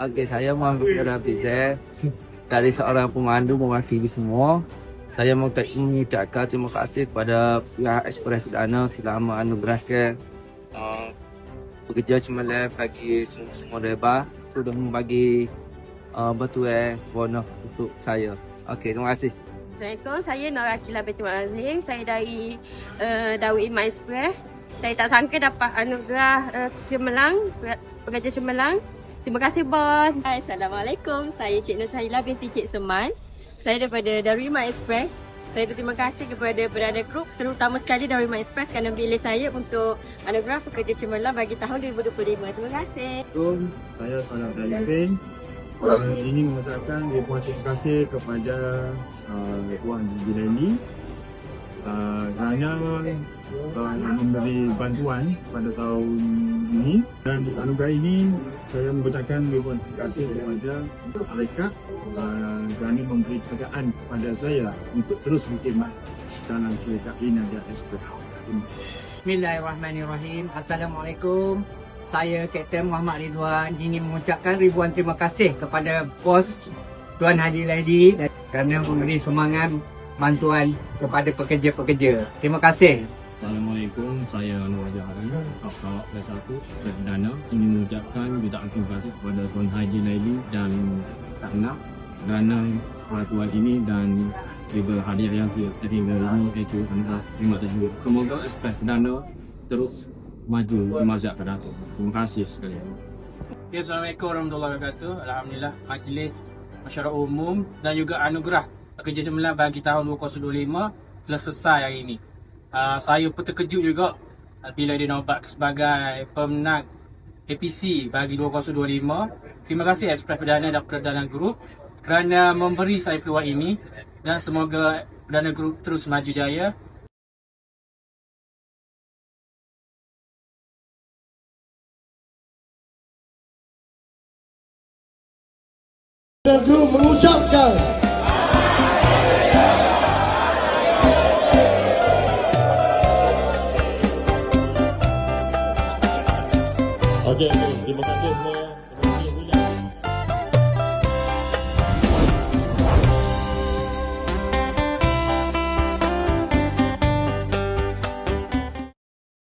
Okey, saya Muhammad Rafiq dari seorang pemandu mewakili semua. Saya mengucapkan terima kasih kepada pihak Express Perdana selama anugerahkan pekerja cemerlang bagi semua driver sudah membagi bantuan bonus untuk saya. Okey, terima kasih. Assalamualaikum, saya Nur Akila binti Azim. Saya dari Dawi Iman Express. Saya tak sangka dapat anugerah cemerlang, pekerja cemerlang. Terima kasih, Bos. Hai, Assalamualaikum. Saya Cik Nur Sahila binti Cik Seman. Saya daripada Darul Iman Express. Saya berterima kasih kepada Perdana Group, terutama sekali Darul Iman Express kerana pilih saya untuk anugerah pekerja cemerlang bagi tahun 2025. Terima kasih. Assalamualaikum, saya Salah Dalifin. Ini mengucapkan ribuan terima kasih kepada Puan Jilani kerana memberi bantuan pada tahun ini, dan anugerah ini saya mengucapkan ribuan terima kasih kepada mereka kerana memberi pekerjaan kepada saya untuk terus berkhidmat dalam kereta Inadia Express. Bismillahirrahmanirrahim. Assalamualaikum. Saya Kapten Muhammad Ridwan ingin mengucapkan ribuan terima kasih kepada Bos Tuan Haji Laidi kerana memberi semangat bantuan kepada pekerja-pekerja. Terima kasih. Assalamualaikum, saya Anwar Jaharan, Kawak Kelas 1 Perdana. Ingin mengucapkan jutaan terima kasih kepada Tuan Haji Laidi dan Kak Nak kerana peraturan ini dan juga hadiah yang kita ini itu anda terima kasih. Semoga Express Perdana terus maju di masa akan datang. Terima kasih sekali. Assalamualaikum warahmatullahi wabarakatuh. Alhamdulillah, majlis masyarakat umum dan juga anugerah pekerja cemerlang bagi tahun 2025 telah selesai hari ini. Saya pun terkejut juga bila dinobatkan sebagai pemenang APC bagi 2025. Terima kasih Express Perdana dan Perdana Group kerana memberi saya peluang ini, dan semoga Perdana Group terus maju jaya. Group mengucapkan Okey, terima kasih semua.